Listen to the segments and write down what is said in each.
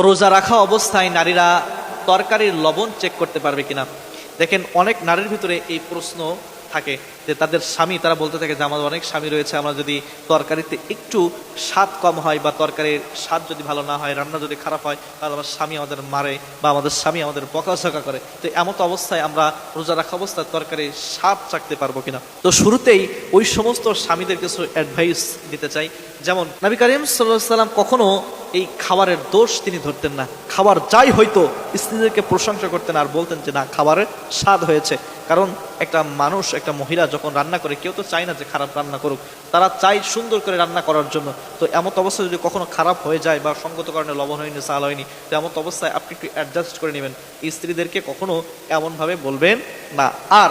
রোজা রাখা অবস্থায় নারীরা তরকারির লবণ চেক করতে পারবে কিনা। দেখেন, অনেক নারীর ভিতরে এই প্রশ্ন থাকে যে তাদের স্বামী, তারা বলতে থাকে যে আমাদের অনেক স্বামী রয়েছে, আমরা যদি তরকারিতে একটু স্বাদ কম হয় বা তরকারির স্বাদ যদি ভালো না হয়, রান্না যদি খারাপ হয়, তাহলে আমার স্বামী আমাদের মারে বা আমাদের স্বামী আমাদের বকাঝকা করে। তো এমন অবস্থায় আমরা রোজা রাখা অবস্থায় তরকারির স্বাদ চাখতে পারবো কিনা। তো শুরুতেই ওই সমস্ত স্বামীদের কিছু অ্যাডভাইস দিতে চাই। যেমন নবী করিম সাল্লাল্লাহু আলাইহি ওয়াসাল্লাম কখনো এই খাবারের দোষ তিনি ধরতেন না। খাবার যাই হয়তো স্ত্রীদেরকে প্রশংসা করতেন আর বলতেন যে না, খাবারের স্বাদ হয়েছে। কারণ একটা মানুষ, একটা মহিলা যখন রান্না করে, কেউ তো চায় না যে খারাপ রান্না করুক, তারা চায় সুন্দর করে রান্না করার জন্য। তো এমন অবস্থায় যদি কখনো খারাপ হয়ে যায় বা সঙ্গত কারণে লবণ হয়নি, চাল হয়নি, তো এমন অবস্থায় আপনি একটু অ্যাডজাস্ট করে নেবেন। স্ত্রীদেরকে কখনো এমনভাবে বলবেন না। আর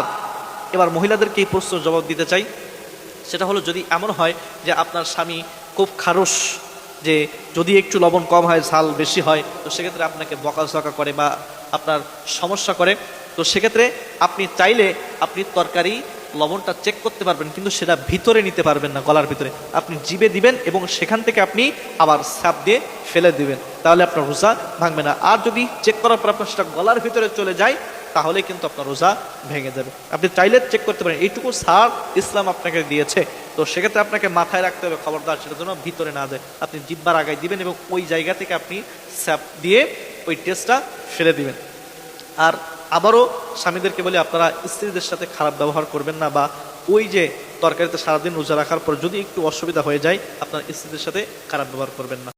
এবার মহিলাদেরকে এই প্রশ্ন জবাব দিতে চাই, সেটা হলো যদি এমন হয় যে আপনার স্বামী খুব খারস, যে যদি একটু লবণ কম হয়, ঝাল বেশি হয়, তো সেক্ষেত্রে আপনাকে বকাঝকা করে বা আপনার সমস্যা করে, তো সেক্ষেত্রে আপনি চাইলে আপনি তরকারি লবণটা চেক করতে পারবেন, কিন্তু সেটা ভিতরে নিতে পারবেন না, গলার ভিতরে। আপনি জিভে দিবেন এবং সেখান থেকে আপনি আবার স্যাপ দিয়ে ফেলে দিবেন, তাহলে আপনার রোজা ভাঙবে না। আর যদি চেক করার পর আপনার সেটা গলার ভিতরে চলে যায়, তাহলে কিন্তু আপনার রোজা ভেঙে যাবে। আপনি চাইলে চেক করতে পারেন, এইটুকু ছাড় ইসলাম আপনাকে দিয়েছে। তো সেক্ষেত্রে আপনাকে মাথায় রাখতে হবে, খবরদার সেটা যেন ভিতরে না যায়। আপনি জিহ্বার আগায় দিবেন এবং ওই জায়গা থেকে আপনি স্যাপ দিয়ে ওই টেস্টটা ফেলে দিবেন। আর আবারও স্বামীদেরকে বলে, আপনারা স্ত্রীদের সাথে খারাপ ব্যবহার করবেন না, বা ওই যে তরকারিতে সারাদিন রোজা রাখার পর যদি একটু অসুবিধা হয়ে যায়, আপনার স্ত্রীদের সাথে খারাপ ব্যবহার করবেন না।